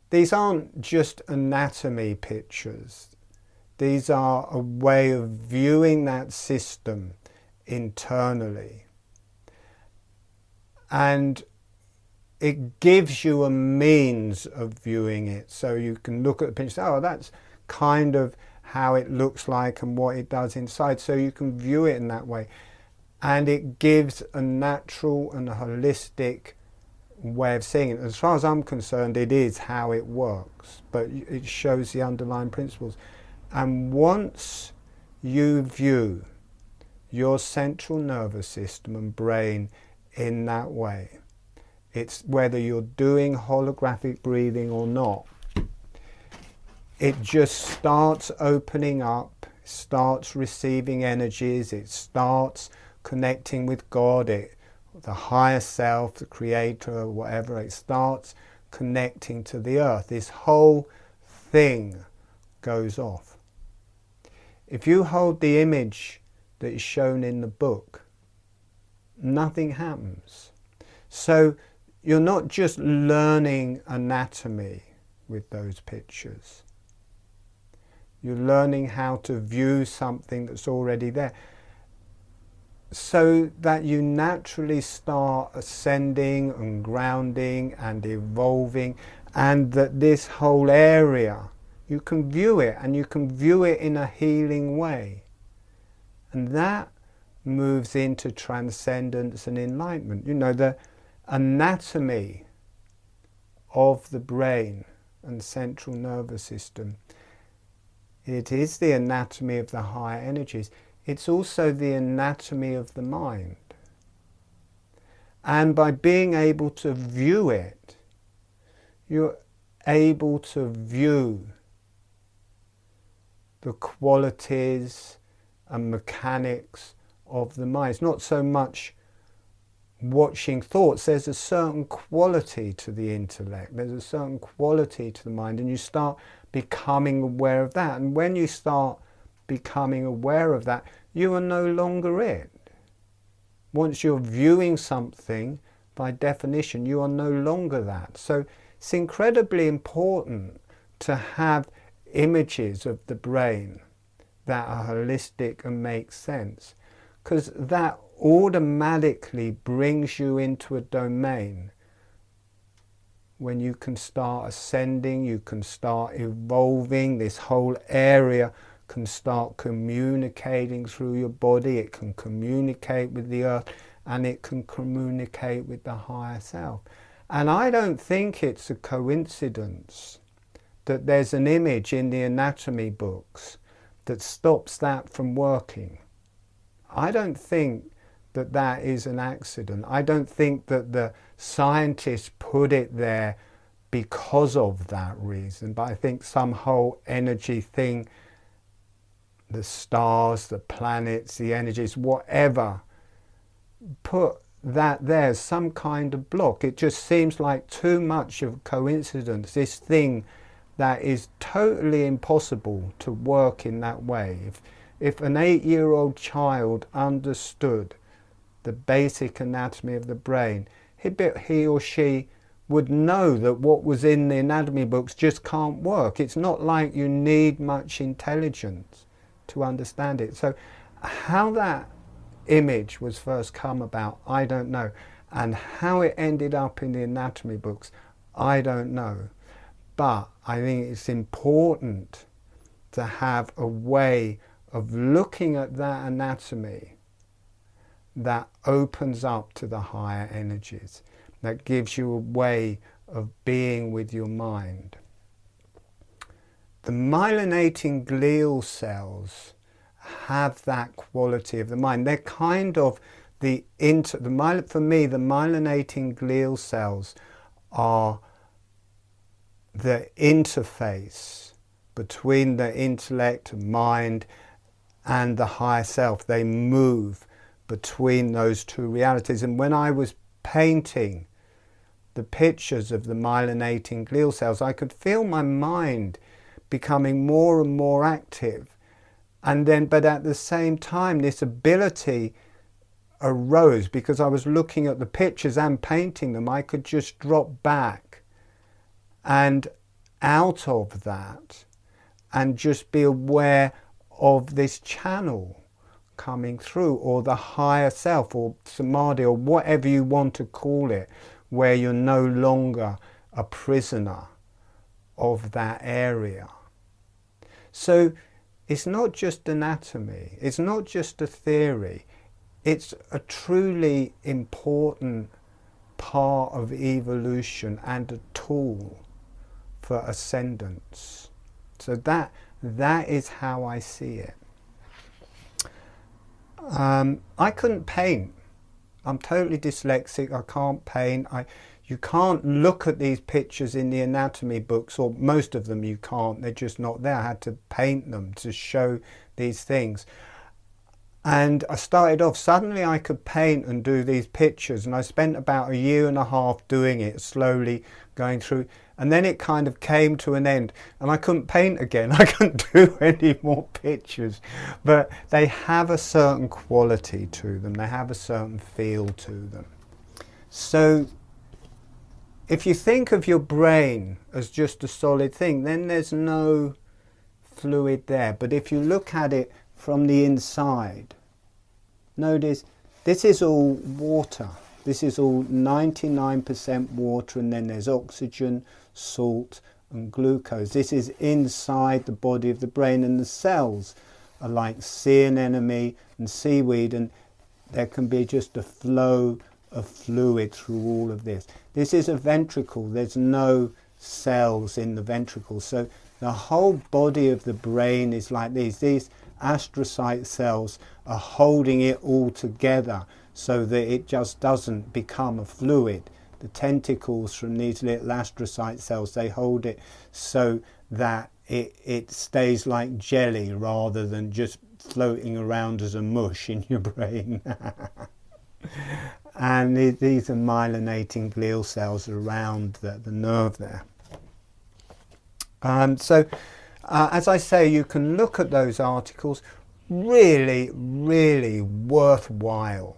these aren't just anatomy pictures. These are a way of viewing that system internally. And it gives you a means of viewing it. So you can look at the picture and say, oh, that's kind of how it looks like and what it does inside. So you can view it in that way. And it gives a natural and a holistic way of seeing it. As far as I'm concerned, it is how it works, but it shows the underlying principles. And once you view your central nervous system and brain in that way, it's whether you're doing holographic breathing or not, it just starts opening up, starts receiving energies, it starts connecting with God, the higher self, the creator, whatever. It starts connecting to the earth. This whole thing goes off. If you hold the image that is shown in the book, nothing happens. So you're not just learning anatomy with those pictures. You're learning how to view something that's already there, so that you naturally start ascending and grounding and evolving, and that this whole area, you can view it, and you can view it in a healing way. And that moves into transcendence and enlightenment. You know, the anatomy of the brain and central nervous system, it is the anatomy of the higher energies. It's also the anatomy of the mind. And by being able to view it, you're able to view the qualities and mechanics of the mind. It's not so much watching thoughts. There's a certain quality to the intellect. There's a certain quality to the mind, and you start becoming aware of that. And when you start becoming aware of that, you are no longer it. Once you're viewing something, by definition, you are no longer that. So it's incredibly important to have images of the brain that are holistic and make sense, because that automatically brings you into a domain when you can start ascending, you can start evolving. This whole area can start communicating through your body. It can communicate with the earth, and it can communicate with the higher self. And I don't think it's a coincidence that there's an image in the anatomy books that stops that from working. I don't think that that is an accident. I don't think that the scientists put it there because of that reason, but I think some whole energy thing, the stars, the planets, the energies, whatever, put that there's some kind of block. It just seems like too much of coincidence, this thing that is totally impossible to work in that way. If an 8-year-old child understood the basic anatomy of the brain, he or she would know that what was in the anatomy books just can't work. It's not like you need much intelligence to understand it. So how that image was first come about, I don't know. And how it ended up in the anatomy books, I don't know. But I think it's important to have a way of looking at that anatomy that opens up to the higher energies, that gives you a way of being with your mind. The myelinating glial cells have that quality of the mind. They're kind of for me, the myelinating glial cells are the interface between the intellect, mind, and the higher self. They move between those two realities. And when I was painting the pictures of the myelinating glial cells, I could feel my mind becoming more and more active. But at the same time, this ability arose because I was looking at the pictures and painting them. I could just drop back and out of that and just be aware of this channel coming through, or the higher self, or samadhi, or whatever you want to call it, where you're no longer a prisoner of that area. So it's not just anatomy, it's not just a theory, it's a truly important part of evolution and a tool for ascendance. So that is how I see it. I couldn't paint. I'm totally dyslexic. I can't paint. You can't look at these pictures in the anatomy books, or most of them you can't. They're just not there. I had to paint them to show these things. And I started off, suddenly I could paint and do these pictures, and I spent about 1.5 years doing it, slowly going through, and then it kind of came to an end and I couldn't paint again. I couldn't do any more pictures, but they have a certain quality to them, they have a certain feel to them. So if you think of your brain as just a solid thing, then there's no fluid there. But if you look at it from the inside, notice this is all water. This is all 99% water, and then there's oxygen, salt and glucose. This is inside the body of the brain, and the cells are like sea anemone and seaweed, and there can be just a flow of fluid through all of this. This is a ventricle. There's no cells in the ventricle. So the whole body of the brain is like these. These astrocyte cells are holding it all together so that it just doesn't become a fluid. The tentacles from these little astrocyte cells, they hold it so that it stays like jelly rather than just floating around as a mush in your brain. And these are myelinating glial cells around the nerve there. As I say, you can look at those articles. Really, really worthwhile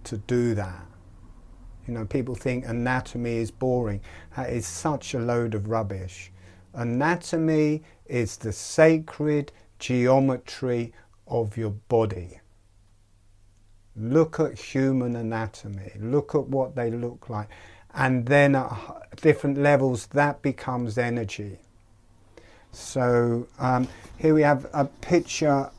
to do that. You know, people think anatomy is boring. That is such a load of rubbish. Anatomy is the sacred geometry of your body. Look at human anatomy. Look at what they look like. And then at different levels, that becomes energy. So here we have a picture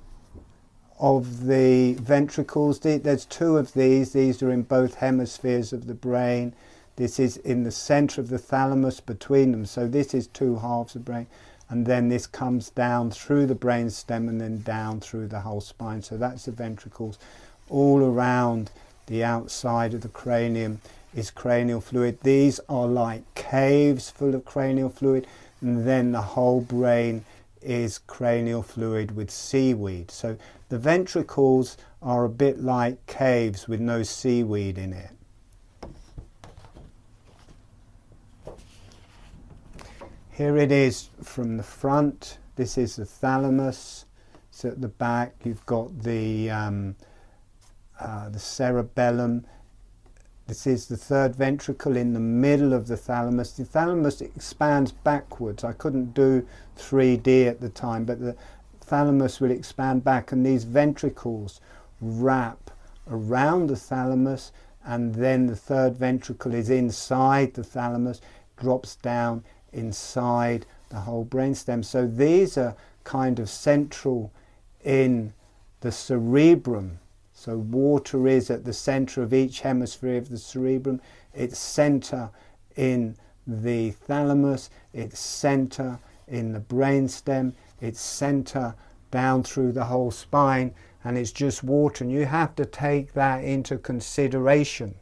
of the ventricles. There's 2 of these. These are in both hemispheres of the brain. This is in the center of the thalamus between them. So this is 2 halves of the brain. And then this comes down through the brain stem and then down through the whole spine. So that's the ventricles. All around the outside of the cranium is cranial fluid. These are like caves full of cranial fluid, and then the whole brain is cranial fluid with seaweed. So the ventricles are a bit like caves with no seaweed in it. Here it is from the front. This is the thalamus. So at the back you've got the cerebellum. This is the 3rd ventricle in the middle of the thalamus. The thalamus expands backwards. I couldn't do 3D at the time, but the thalamus will expand back, and these ventricles wrap around the thalamus, and then the 3rd ventricle is inside the thalamus, drops down inside the whole brainstem. So these are kind of central in the cerebrum. So water is at the center of each hemisphere of the cerebrum. It's center in the thalamus. It's center in the brainstem. It's center down through the whole spine, and it's just water. And you have to take that into consideration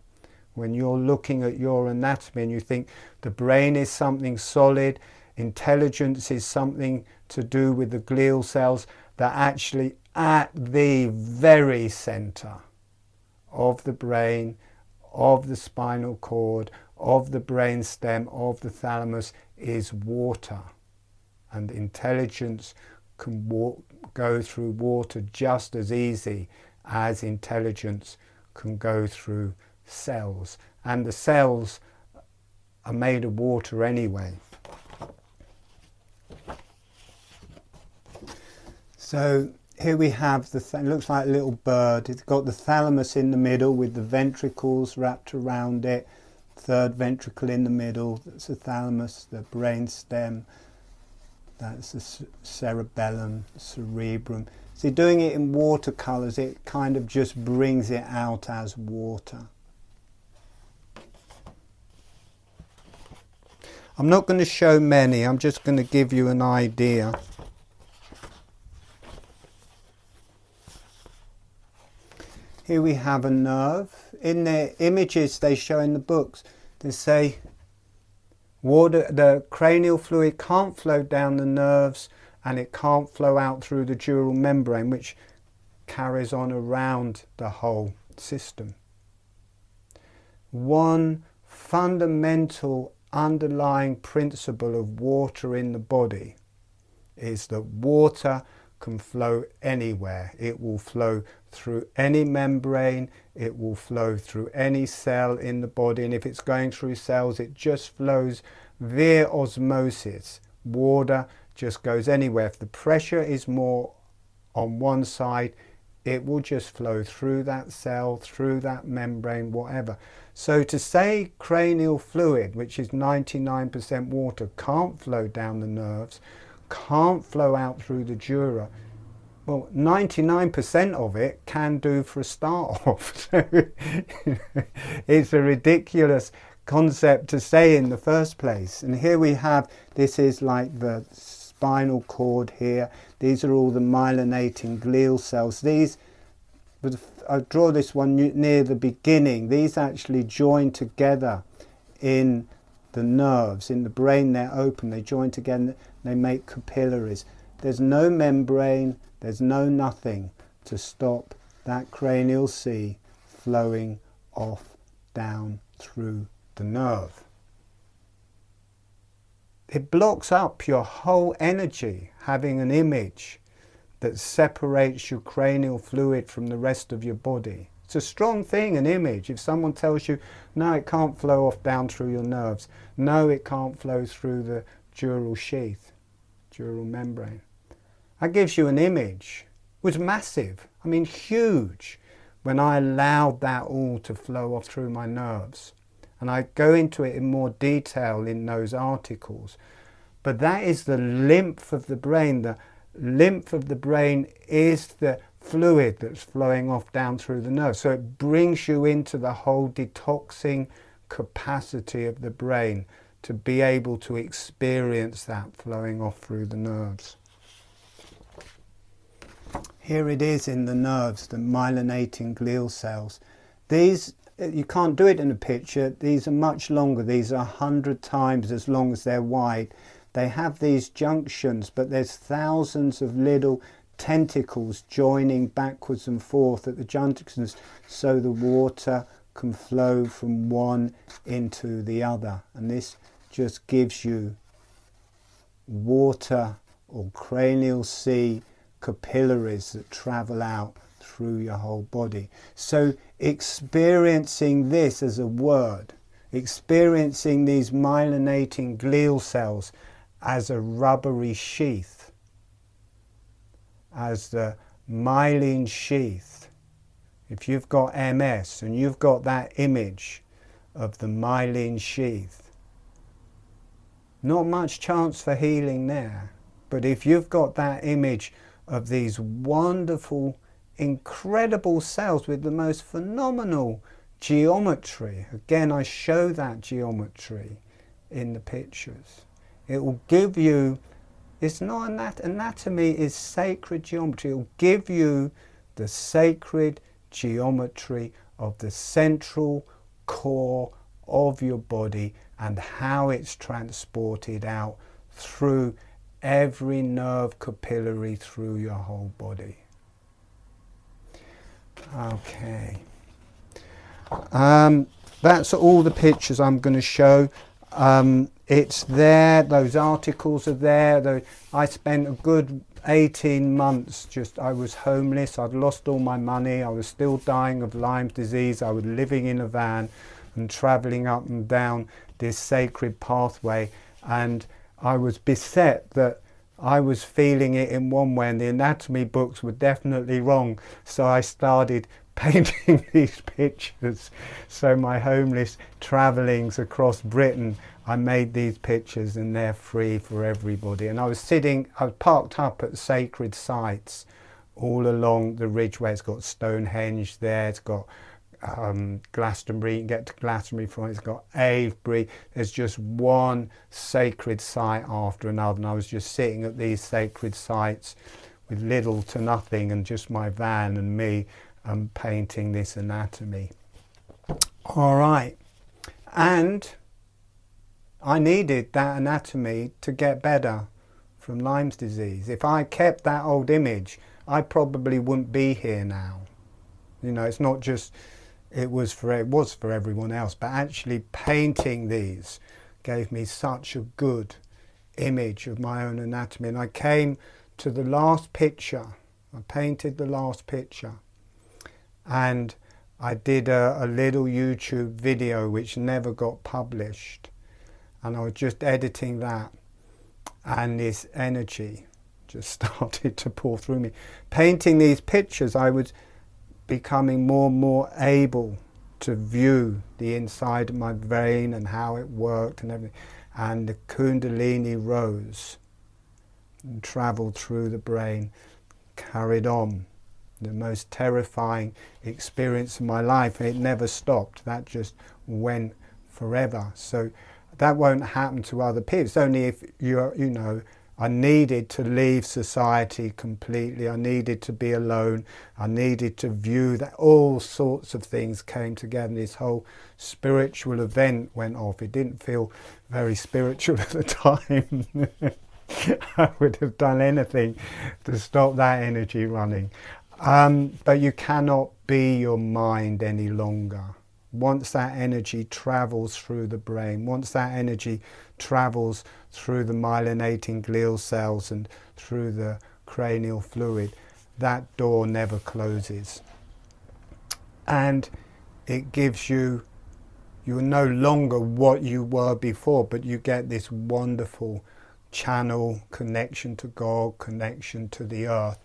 when you're looking at your anatomy and you think the brain is something solid, intelligence is something to do with the glial cells, that actually at the very center of the brain, of the spinal cord, of the brain stem, of the thalamus is water. And intelligence can go through water just as easy as intelligence can go through cells. And the cells are made of water anyway. So here we have it looks like a little bird. It's got the thalamus in the middle with the ventricles wrapped around it. Third ventricle in the middle, that's the thalamus, the brain stem, that's the cerebellum, cerebrum. See, doing it in watercolours, it kind of just brings it out as water. I'm not going to show many, I'm just going to give you an idea. Here we have a nerve. In the images they show in the books, they say the cranial fluid can't flow down the nerves and it can't flow out through the dural membrane, which carries on around the whole system. One fundamental underlying principle of water in the body is that water can flow anywhere. It will flow through any membrane, it will flow through any cell in the body, and if it's going through cells, it just flows via osmosis. Water just goes anywhere. If the pressure is more on one side, it will just flow through that cell, through that membrane, whatever. So to say cranial fluid, which is 99% water, can't flow down the nerves, can't flow out through the dura, well, 99% of it can do for a start off. So it's a ridiculous concept to say in the first place. And here we have, this is like the spinal cord here. These are all the myelinating glial cells. These, I draw this one near the beginning. These actually join together in the nerves. In the brain they're open, they join together, they make capillaries. There's no membrane, there's no nothing to stop that cranial sea flowing off down through the nerve. It blocks up your whole energy, having an image that separates your cranial fluid from the rest of your body. It's a strong thing, an image. If someone tells you, no, it can't flow off down through your nerves, no, it can't flow through the dural sheath, dural membrane. That gives you an image. It was massive, I mean huge, when I allowed that all to flow off through my nerves. And I go into it in more detail in those articles. But that is the lymph of the brain. The lymph of the brain is the fluid that's flowing off down through the nerves. So it brings you into the whole detoxing capacity of the brain to be able to experience that flowing off through the nerves. Here it is in the nerves, the myelinating glial cells. These, you can't do it in a picture, these are much longer, these are 100 times as long as they're wide. They have these junctions, but there's thousands of little tentacles joining backwards and forth at the junctions so the water can flow from one into the other. And this just gives you water or cranial sea capillaries that travel out through your whole body. So experiencing this as a word, experiencing these myelinating glial cells as a rubbery sheath, as the myelin sheath. If you've got MS and you've got that image of the myelin sheath, not much chance for healing there. But if you've got that image of these wonderful, incredible cells with the most phenomenal geometry. Again, I show that geometry in the pictures. It will give you, it's not anatomy is sacred geometry. It will give you the sacred geometry of the central core of your body and how it's transported out through every nerve capillary through your whole body. Okay. That's all the pictures I'm going to show. It's there, those articles are there. I spent a good 18 months I was homeless, I'd lost all my money, I was still dying of Lyme disease, I was living in a van and travelling up and down this sacred pathway, and I was beset that I was feeling it in one way and the anatomy books were definitely wrong. So I started painting these pictures. So my homeless travellings across Britain, I made these pictures and they're free for everybody. And I was parked up at sacred sites all along the ridgeway. It's got Stonehenge there, it's got Glastonbury, you can get to Glastonbury from it, it's got Avebury. There's just one sacred site after another, and I was just sitting at these sacred sites with little to nothing and just my van and me painting this anatomy. All right, and I needed that anatomy to get better from Lyme's disease. If I kept that old image, I probably wouldn't be here now. You know, it's not just it was for everyone else, but actually painting these gave me such a good image of my own anatomy. And I came to the last picture, I painted the last picture, and I did a little YouTube video which never got published, and I was just editing that, and this energy just started to pour through me. Painting these pictures, I was becoming more and more able to view the inside of my brain and how it worked and everything. And the Kundalini rose and travelled through the brain, carried on. The most terrifying experience of my life, and it never stopped. That just went forever. So that won't happen to other people. It's only if I needed to leave society completely. I needed to be alone. I needed to view that. All sorts of things came together. This whole spiritual event went off. It didn't feel very spiritual at the time. I would have done anything to stop that energy running. But you cannot be your mind any longer. Once that energy travels through the brain, once that energy travels through the myelinating glial cells and through the cranial fluid, that door never closes. And it gives you're no longer what you were before, but you get this wonderful channel, connection to God, connection to the earth.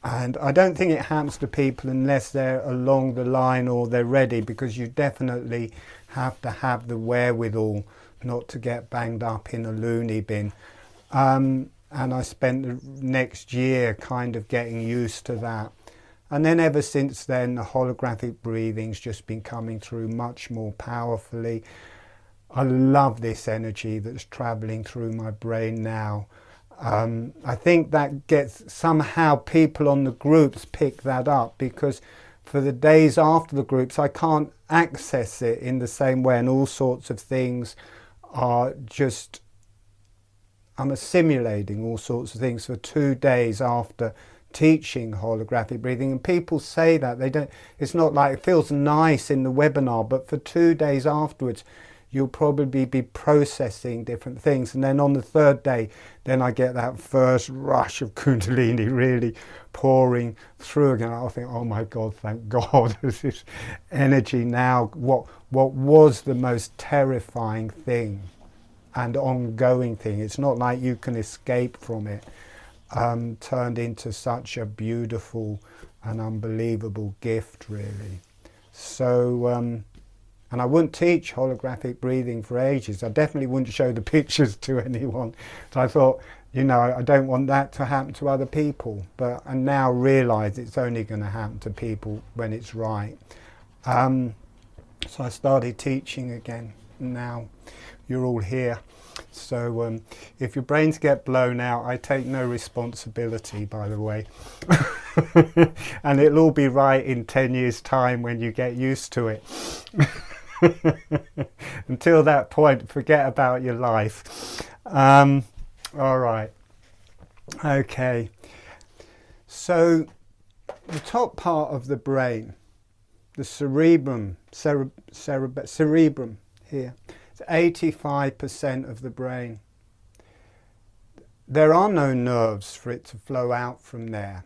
And I don't think it happens to people unless they're along the line or they're ready, because you definitely have to have the wherewithal not to get banged up in a loony bin. And I spent the next year kind of getting used to that. And then ever since then, the holographic breathing's just been coming through much more powerfully. I love this energy that's travelling through my brain now. I think that gets, somehow people on the groups pick that up, because for the days after the groups I can't access it in the same way, and all sorts of things are just, I'm assimilating all sorts of things for 2 days after teaching holographic breathing, and people say that they don't, it's not like it feels nice in the webinar, but for 2 days afterwards you'll probably be processing different things. And then on the third day, then I get that first rush of Kundalini really pouring through again. I think, oh my God, thank God, there's this energy now. What was the most terrifying thing and ongoing thing, it's not like you can escape from it, turned into such a beautiful and unbelievable gift, really. So, and I wouldn't teach holographic breathing for ages. I definitely wouldn't show the pictures to anyone. So I thought, I don't want that to happen to other people. But I now realise it's only going to happen to people when it's right. So I started teaching again. Now you're all here. So if your brains get blown out, I take no responsibility, by the way. And it'll all be right in 10 years' time when you get used to it. Until that point, forget about your life. All right. Okay. So the top part of the brain, the cerebrum, cerebrum here, it's 85% of the brain. There are no nerves for it to flow out from there.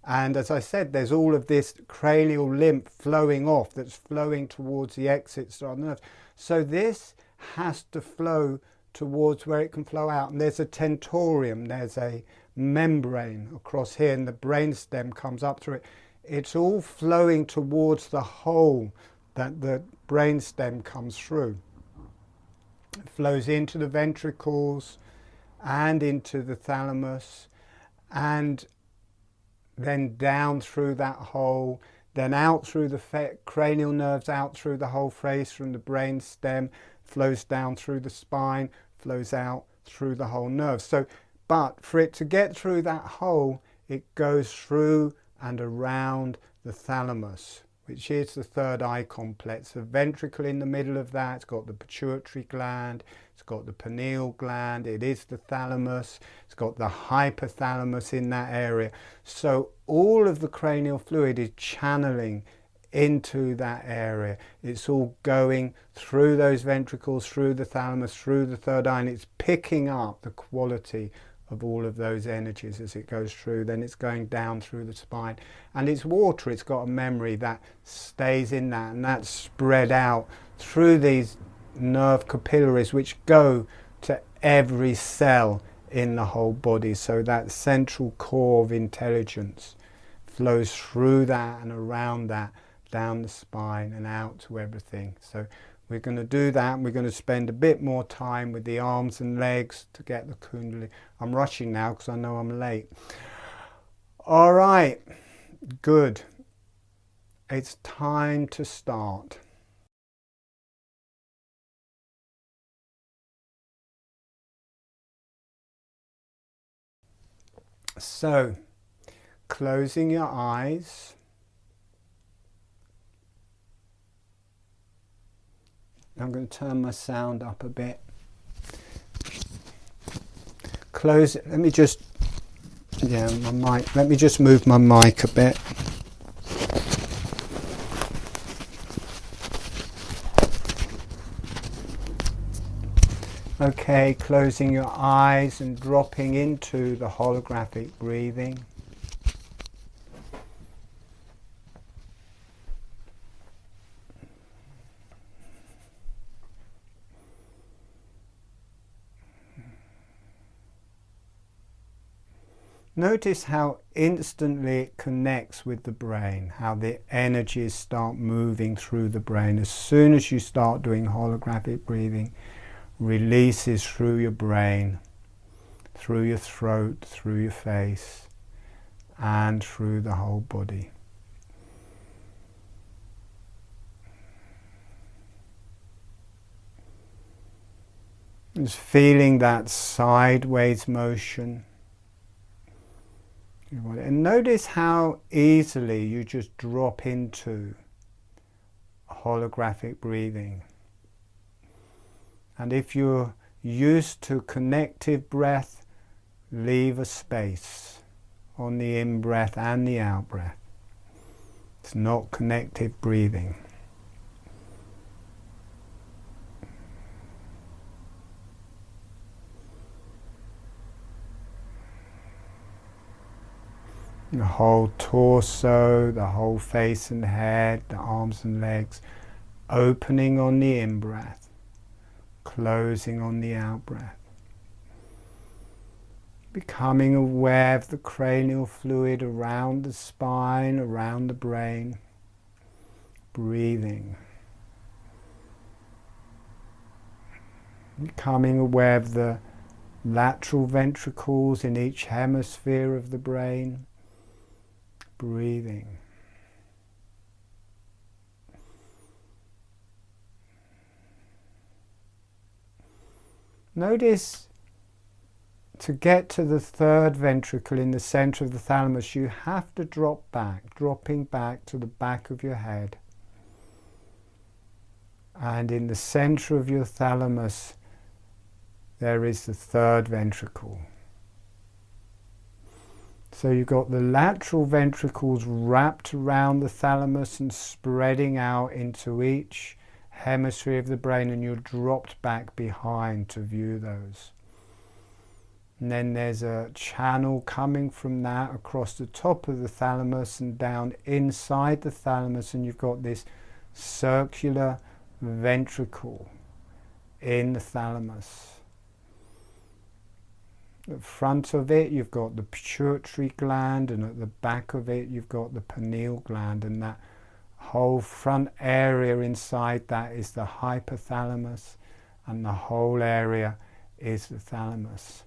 And as I said, there's all of this cranial lymph flowing off that's flowing towards the exits of the nerves. So this has to flow towards where it can flow out. And there's a tentorium, there's a membrane across here, and the brainstem comes up through it. It's all flowing towards the hole that the brainstem comes through. It flows into the ventricles and into the thalamus, and then down through that hole, then out through the cranial nerves, out through the whole face from the brainstem, flows down through the spine, flows out through the whole nerve. So, but for it to get through that hole, it goes through and around the thalamus, which is the third eye complex. The ventricle in the middle of that, it's got the pituitary gland, it's got the pineal gland, it is the thalamus, it's got the hypothalamus in that area. So all of the cranial fluid is channeling into that area. It's all going through those ventricles, through the thalamus, through the third eye, and it's picking up the quality of all of those energies as it goes through. Then it's going down through the spine, and it's water, it's got a memory that stays in that, and that's spread out through these nerve capillaries which go to every cell in the whole body. So that central core of intelligence flows through that and around that, down the spine and out to everything. So we're going to do that, and we're going to spend a bit more time with the arms and legs to get the kundalini. I'm rushing now because I know I'm late. All right, good. It's time to start. So, closing your eyes. I'm going to turn my sound up a bit. Close it. Let me just, my mic. Let me just move my mic a bit. Okay, closing your eyes and dropping into the holographic breathing. Notice how instantly it connects with the brain, how the energies start moving through the brain. As soon as you start doing holographic breathing, releases through your brain, through your throat, through your face, and through the whole body. Just feeling that sideways motion. And notice how easily you just drop into holographic breathing. And if you're used to connective breath, leave a space on the in-breath and the out-breath. It's not connective breathing. The whole torso, the whole face and head, the arms and legs, opening on the in-breath, closing on the out-breath. Becoming aware of the cranial fluid around the spine, around the brain, breathing. Becoming aware of the lateral ventricles in each hemisphere of the brain, breathing. Notice to get to the third ventricle in the center of the thalamus, you have to drop back, dropping back to the back of your head. And in the center of your thalamus, there is the third ventricle. So you've got the lateral ventricles wrapped around the thalamus and spreading out into each hemisphere of the brain, and you're dropped back behind to view those. And then there's a channel coming from that across the top of the thalamus and down inside the thalamus, and you've got this circular ventricle in the thalamus. At the front of it you've got the pituitary gland, and at the back of it you've got the pineal gland, and that whole front area inside that is the hypothalamus, and the whole area is the thalamus.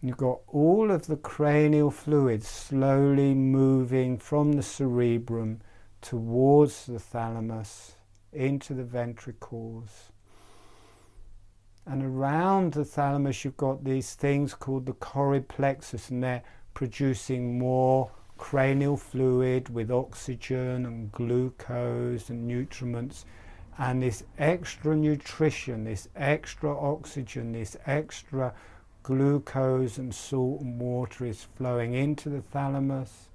You've got all of the cranial fluid slowly moving from the cerebrum towards the thalamus, into the ventricles. And around the thalamus you've got these things called the choroid plexus, and they're producing more cranial fluid with oxygen and glucose and nutriments. And this extra nutrition, this extra oxygen, this extra glucose and salt and water is flowing into the thalamus,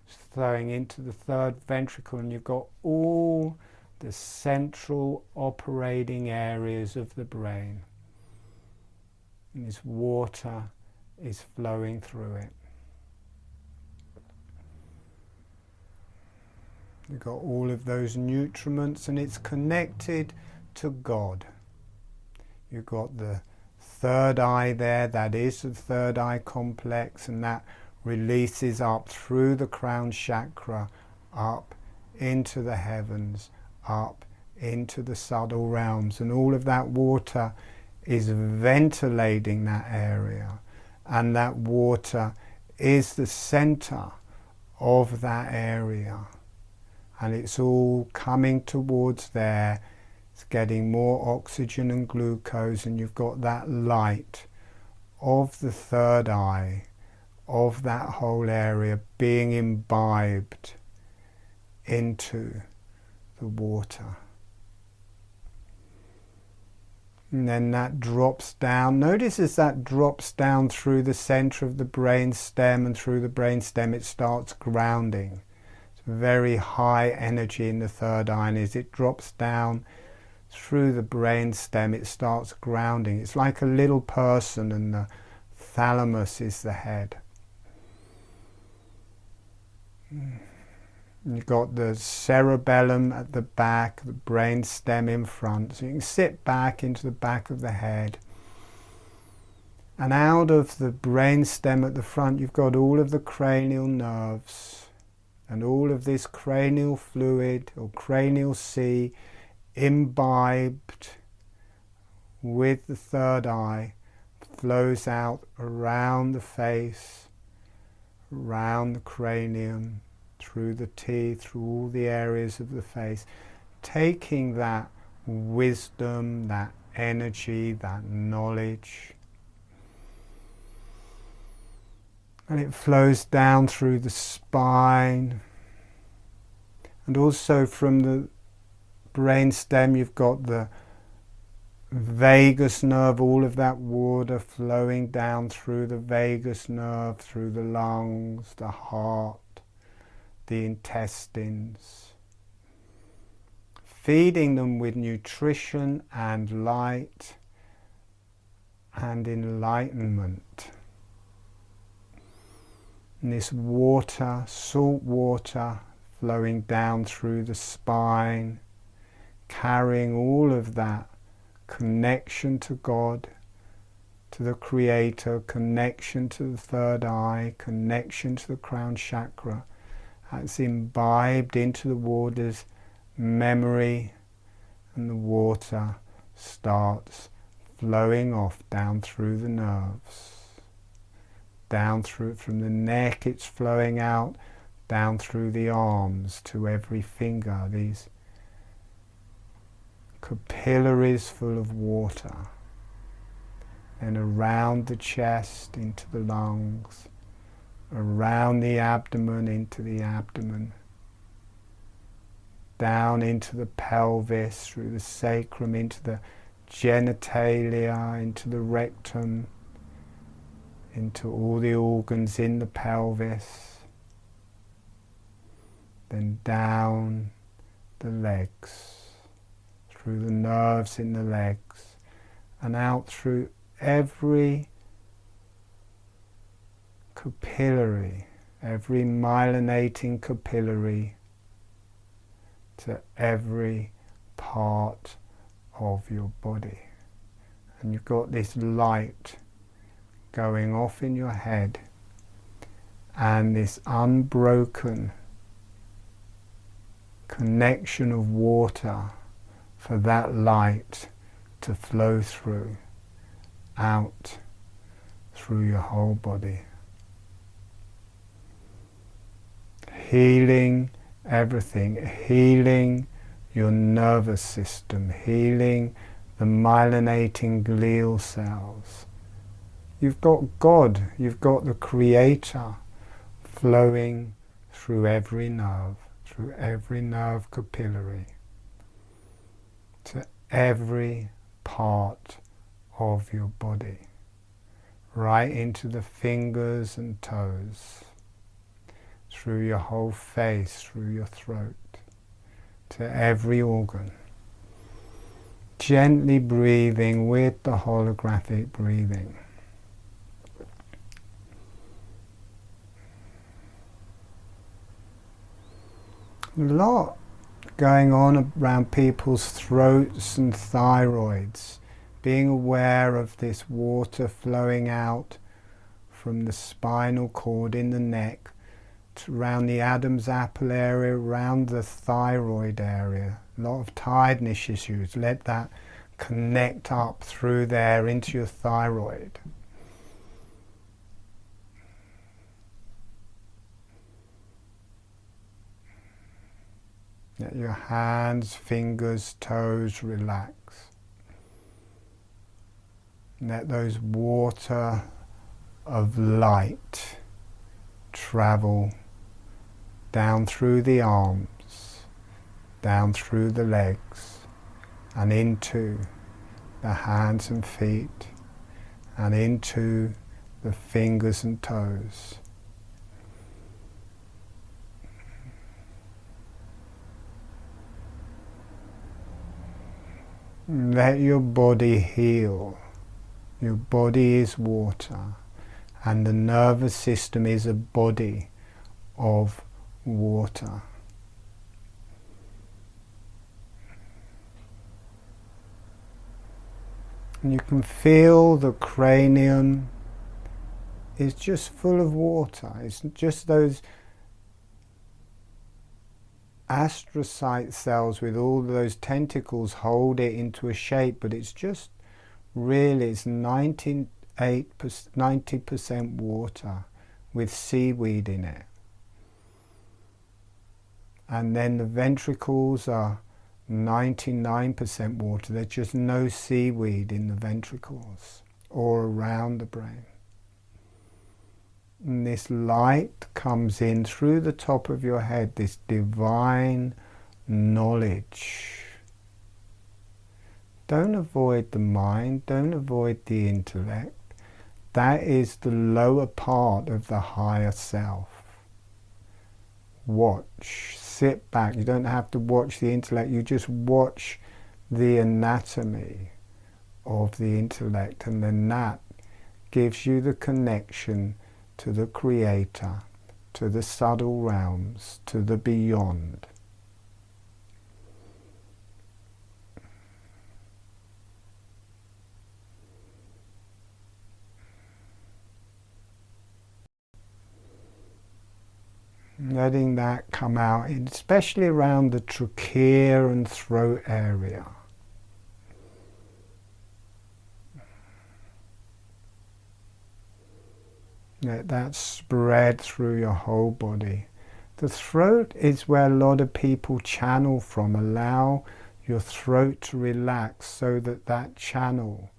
flowing into the third ventricle, and you've got all the central operating areas of the brain. And this water is flowing through it. You've got all of those nutriments, and it's connected to God. You've got the third eye there, that is the third eye complex, and that releases up through the crown chakra, up into the heavens, up into the subtle realms, and all of that water is ventilating that area, and that water is the center of that area, and it's all coming towards there. It's getting more oxygen and glucose, and you've got that light of the third eye, of that whole area being imbibed into the water. And then that drops down. Notice as that drops down through the center of the brain stem, and through the brain stem it starts grounding. It's very high energy in the third eye, and as it drops down through the brain stem it starts grounding. It's like a little person, and the thalamus is the head. You've got the cerebellum at the back, the brain stem in front, so you can sit back into the back of the head, and out of the brain stem at the front you've got all of the cranial nerves, and all of this cranial fluid or cranial sea imbibed with the third eye flows out around the face, around the cranium, through the teeth, through all the areas of the face, taking that wisdom, that energy, that knowledge, and it flows down through the spine, and also from the brain stem you've got the vagus nerve, all of that water flowing down through the vagus nerve, through the lungs, the heart, the intestines, feeding them with nutrition and light and enlightenment. And this water, salt water, flowing down through the spine, carrying all of that connection to God, to the Creator, connection to the third eye, connection to the crown chakra. That's imbibed into the water's memory, and the water starts flowing off down through the nerves. Down through, from the neck it's flowing out, down through the arms to every finger, these capillaries full of water. Then around the chest into the lungs, around the abdomen into the abdomen, down into the pelvis, through the sacrum, into the genitalia, into the rectum, into all the organs in the pelvis, then down the legs, through the nerves in the legs, and out through every capillary, every myelinating capillary, to every part of your body. And you've got this light going off in your head, and this unbroken connection of water for that light to flow through, out through your whole body. Healing everything, healing your nervous system, healing the myelinating glial cells. You've got God, you've got the Creator flowing through every nerve capillary, to every part of your body, right into the fingers and toes, through your whole face, through your throat, to every organ. Gently breathing with the holographic breathing. A lot going on around people's throats and thyroids. Being aware of this water flowing out from the spinal cord in the neck to around the Adam's apple area, around the thyroid area. A lot of tiredness issues. Let that connect up through there into your thyroid. Let your hands, fingers, toes relax. Let those water of light travel down through the arms, down through the legs, and into the hands and feet, and into the fingers and toes. Let your body heal. Your body is water, and the nervous system is a body of water. And you can feel the cranium is just full of water. It's just those astrocyte cells with all those tentacles hold it into a shape, but it's just really, it's 90% water with seaweed in it. And then the ventricles are 99% water. There's just no seaweed in the ventricles or around the brain. And this light comes in through the top of your head, this divine knowledge. Don't avoid the mind, don't avoid the intellect. That is the lower part of the higher self. Watch, sit back. You don't have to watch the intellect, you just watch the anatomy of the intellect, and then that gives you the connection to the Creator, to the subtle realms, to the beyond. Letting that come out, especially around the trachea and throat area. Let that spread through your whole body. The throat is where a lot of people channel from. Allow your throat to relax so that that channel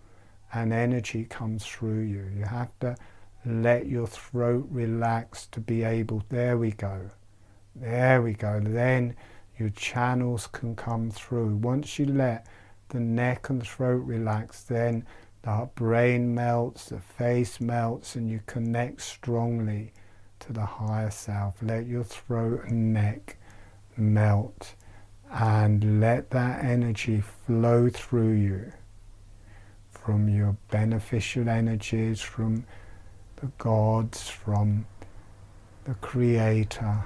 and energy comes through you. You have to let your throat relax to be able, there we go, then your channels can come through. Once you let the neck and throat relax, then the brain melts, the face melts, and you connect strongly to the higher self. Let your throat and neck melt, and let that energy flow through you from your beneficial energies, from the gods, from the Creator.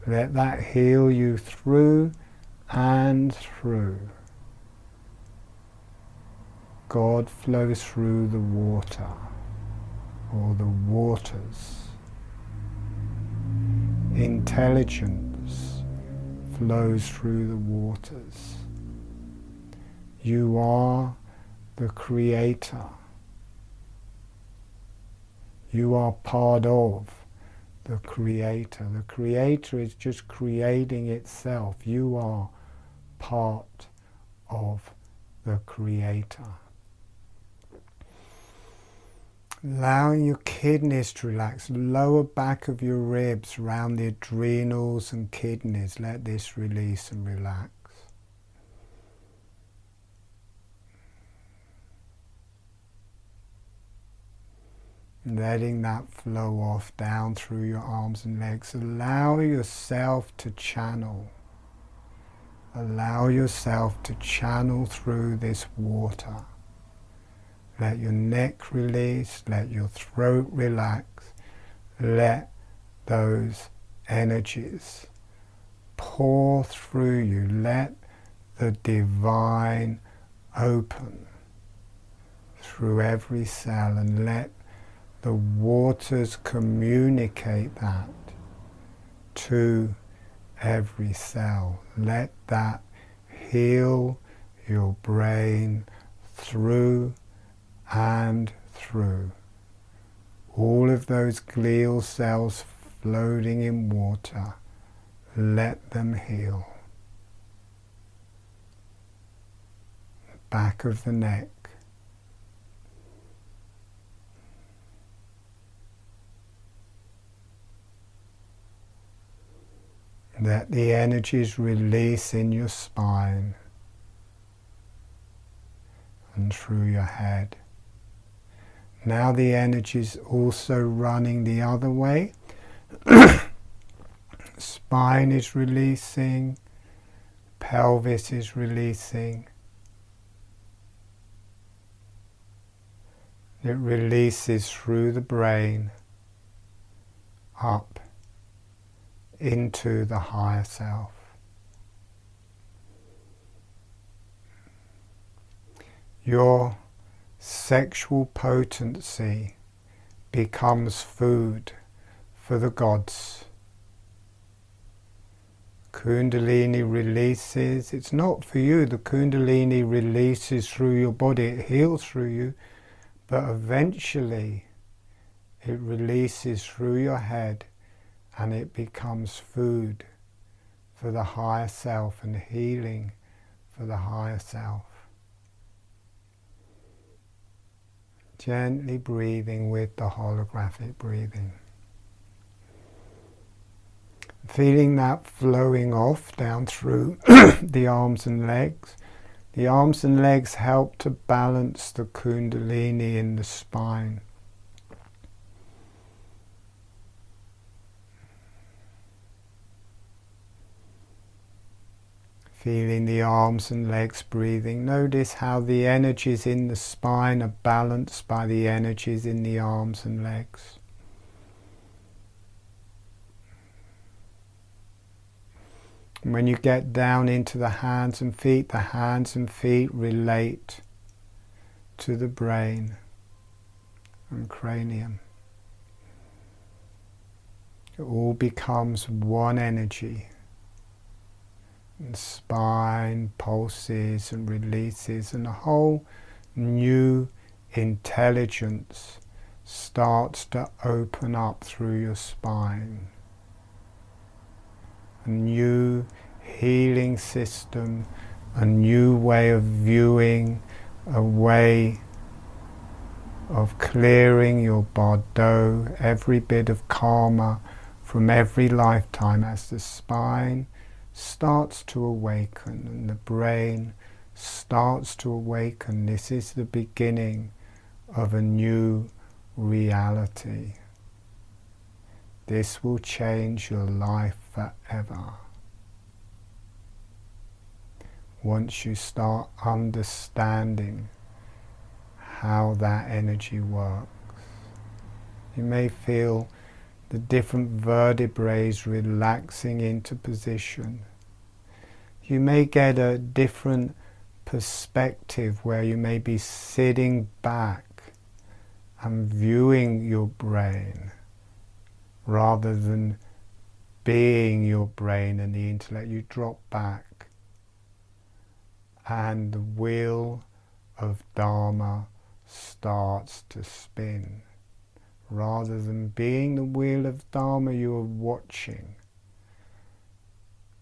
Let that heal you through and through. God flows through the water, or the waters. Intelligence flows through the waters. You are the creator. You are part of the creator. The creator is just creating itself. You are part of the creator. Allowing your kidneys to relax, lower back of your ribs, around the adrenals and kidneys. Let this release and relax. Letting that flow off down through your arms and legs. Allow yourself to channel. Allow yourself to channel through this water. Let your neck release, let your throat relax. Let those energies pour through you. Let the divine open through every cell, and let the waters communicate that to every cell. Let that heal your brain through and through. All of those glial cells floating in water, let them heal. Back of the neck. Let the energies release in your spine and through your head. Now the energy's also running the other way. Spine is releasing, pelvis is releasing. It releases through the brain, up into the higher self. Your sexual potency becomes food for the gods. Kundalini releases. It's not for you. The Kundalini releases through your body. It heals through you, but eventually it releases through your head, and it becomes food for the higher self and healing for the higher self. Gently breathing with the holographic breathing. Feeling that flowing off down through the arms and legs. The arms and legs help to balance the Kundalini in the spine. Feeling the arms and legs breathing. Notice how the energies in the spine are balanced by the energies in the arms and legs. And when you get down into the hands and feet relate to the brain and cranium. It all becomes one energy. And spine pulses and releases, and a whole new intelligence starts to open up through your spine. A new healing system, a new way of viewing, a way of clearing your bardo, every bit of karma from every lifetime, as the spine starts to awaken and the brain starts to awaken. This is the beginning of a new reality. This will change your life forever. Once you start understanding how that energy works, you may feel the different vertebrae relaxing into position. You may get a different perspective where you may be sitting back and viewing your brain rather than being your brain and the intellect. You drop back and the wheel of Dharma starts to spin. Rather than being the wheel of Dharma, you are watching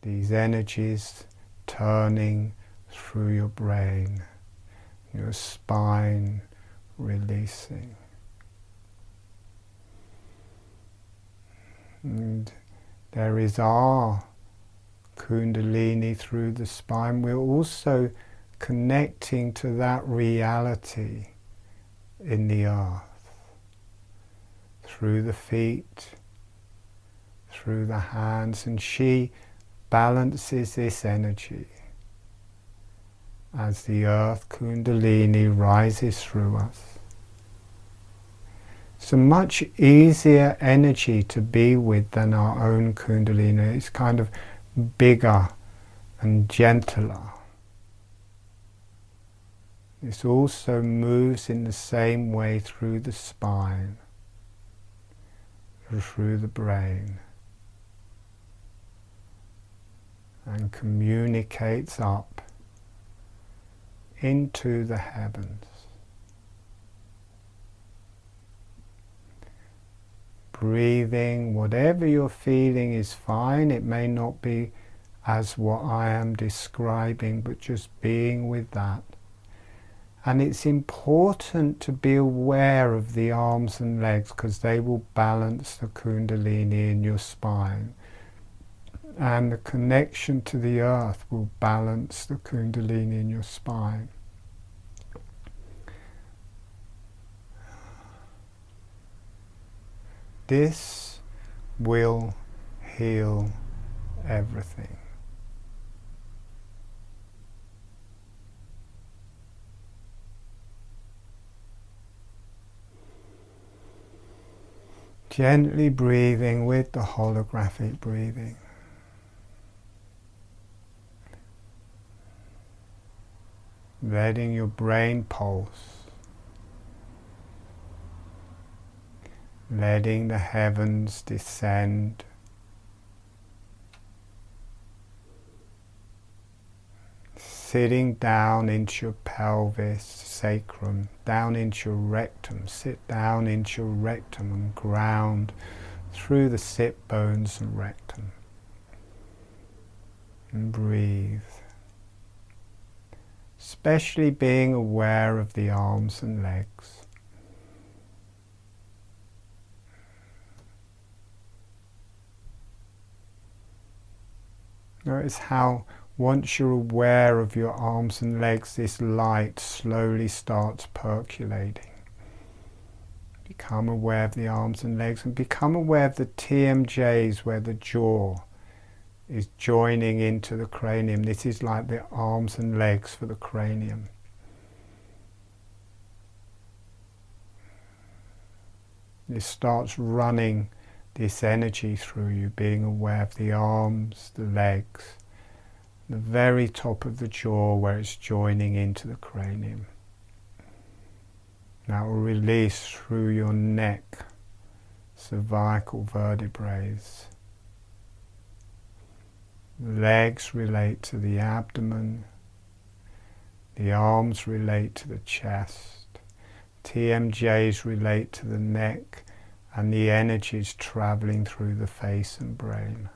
these energies turning through your brain, your spine releasing. And there is our Kundalini through the spine. We're also connecting to that reality in the earth, through the feet, through the hands, and she balances this energy as the earth Kundalini rises through us. It's a much easier energy to be with than our own Kundalini. It's kind of bigger and gentler. This also moves in the same way through the spine, through the brain, and communicates up into the heavens. Breathing, whatever you're feeling is fine. It may not be as what I am describing, but just being with that. And it's important to be aware of the arms and legs because they will balance the Kundalini in your spine. And the connection to the earth will balance the Kundalini in your spine. This will heal everything. Gently breathing with the holographic breathing. Letting your brain pulse. Letting the heavens descend. Sitting down into your pelvis, sacrum, down into your rectum. Sit down into your rectum and ground through the sit bones and rectum. And breathe. Especially being aware of the arms and legs. Notice how once you're aware of your arms and legs, this light slowly starts percolating. Become aware of the arms and legs and become aware of the TMJs where the jaw is joining into the cranium. This is like the arms and legs for the cranium. This starts running this energy through you, being aware of the arms, the legs, the very top of the jaw where it's joining into the cranium. Now it will release through your neck, cervical vertebrae. Legs relate to the abdomen, the arms relate to the chest, TMJs relate to the neck and the energies travelling through the face and brain.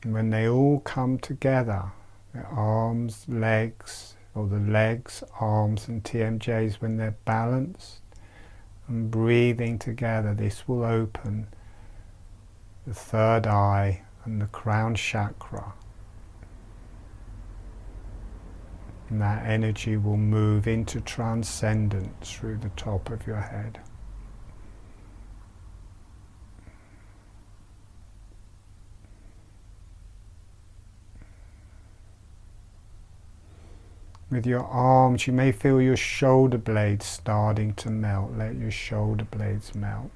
And when they all come together, the arms, legs, or the legs, arms and TMJs, when they're balanced and breathing together, this will open the third eye and the crown chakra. And that energy will move into transcendence through the top of your head. With your arms, you may feel your shoulder blades starting to melt. Let your shoulder blades melt.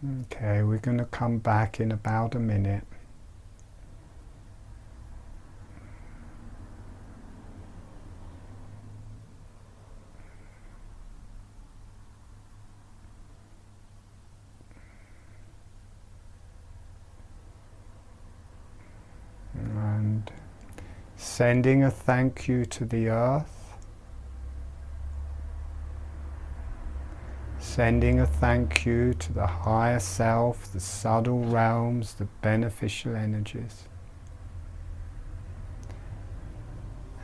Okay, we're going to come back in about a minute. And sending a thank you to the earth. Sending a thank you to the higher self, the subtle realms, the beneficial energies.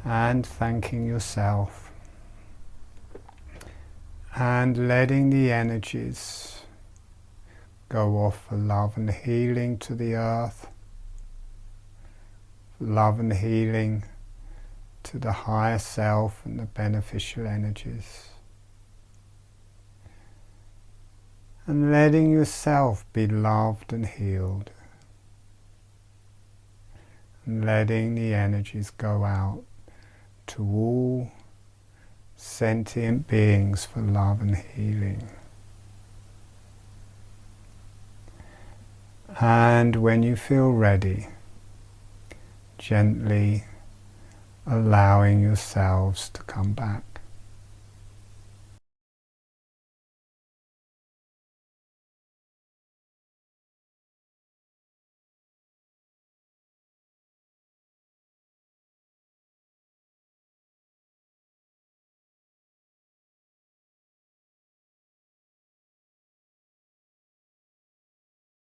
And thanking yourself. And letting the energies go off for love and healing to the earth. Love and healing to the higher self and the beneficial energies. And letting yourself be loved and healed. And letting the energies go out to all sentient beings for love and healing. And when you feel ready, gently allowing yourselves to come back.